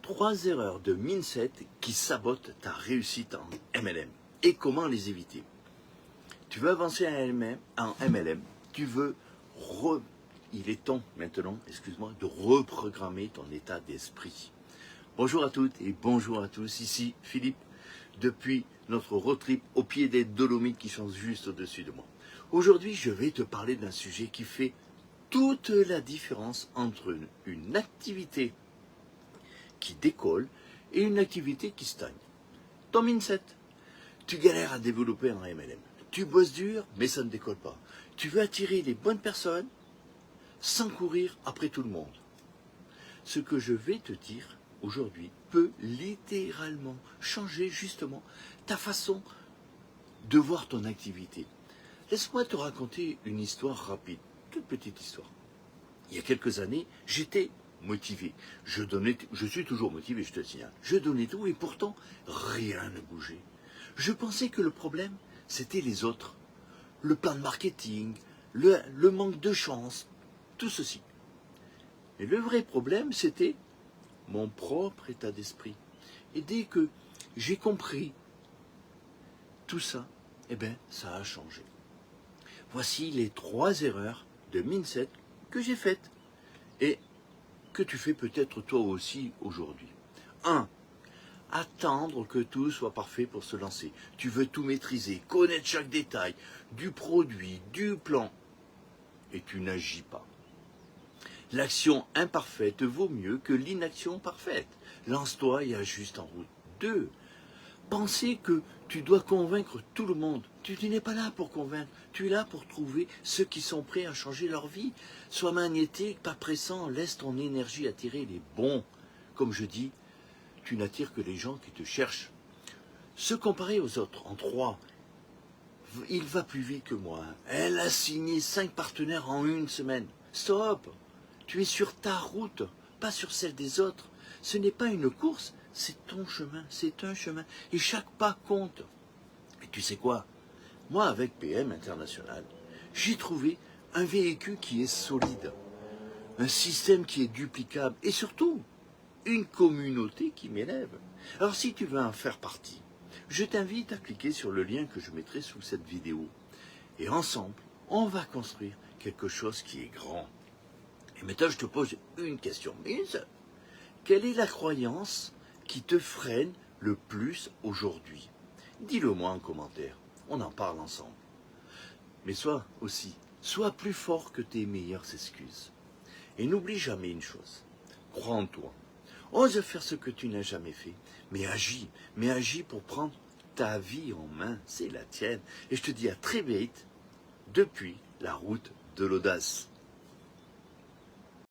3 erreurs de mindset qui sabotent ta réussite en MLM et comment les éviter. Tu veux avancer en MLM, il est temps maintenant, de reprogrammer ton état d'esprit. Bonjour à toutes et bonjour à tous, ici Philippe, depuis notre road trip au pied des Dolomites qui sont juste au-dessus de moi. Aujourd'hui, je vais te parler d'un sujet qui fait toute la différence entre une activité qui décolle et une activité qui stagne. Ton mindset. Tu galères à développer un MLM. Tu bosses dur, mais ça ne décolle pas. Tu veux attirer les bonnes personnes sans courir après tout le monde. Ce que je vais te dire aujourd'hui peut littéralement changer justement ta façon de voir ton activité. Laisse-moi te raconter une histoire rapide, toute petite histoire. Il y a quelques années, j'étais motivé. Je suis toujours motivé, je te signale. Je donnais tout et pourtant, rien ne bougeait. Je pensais que le problème, c'était les autres. Le plan de marketing, le manque de chance, tout ceci. Et le vrai problème, c'était mon propre état d'esprit. Et dès que j'ai compris tout ça, ça a changé. Voici les 3 erreurs de mindset que j'ai faites et que tu fais peut-être toi aussi aujourd'hui. 1. Attendre que tout soit parfait pour se lancer. Tu veux tout maîtriser, connaître chaque détail, du produit, du plan, et tu n'agis pas. L'action imparfaite vaut mieux que l'inaction parfaite. Lance-toi et ajuste en route. 2. Penser que tu dois convaincre tout le monde. Tu n'es pas là pour convaincre. Tu es là pour trouver ceux qui sont prêts à changer leur vie. Sois magnétique, pas pressant. Laisse ton énergie attirer les bons. Comme je dis, tu n'attires que les gens qui te cherchent. Se comparer aux autres. En 3. Il va plus vite que moi. Elle a signé 5 partenaires en une semaine. Stop. Tu es sur ta route, pas sur celle des autres. Ce n'est pas une course, c'est ton chemin, c'est un chemin. Et chaque pas compte. Et tu sais quoi? Moi, avec PM International, j'ai trouvé un véhicule qui est solide, un système qui est duplicable et surtout, une communauté qui m'élève. Alors si tu veux en faire partie, je t'invite à cliquer sur le lien que je mettrai sous cette vidéo. Et ensemble, on va construire quelque chose qui est grand. Et maintenant, je te pose une question. Quelle est la croyance qui te freine le plus aujourd'hui? Dis-le-moi en commentaire. On en parle ensemble. Mais sois plus fort que tes meilleures excuses. Et n'oublie jamais une chose. Crois en toi. Ose faire ce que tu n'as jamais fait. Mais agis pour prendre ta vie en main. C'est la tienne. Et je te dis à très vite depuis la route de l'audace.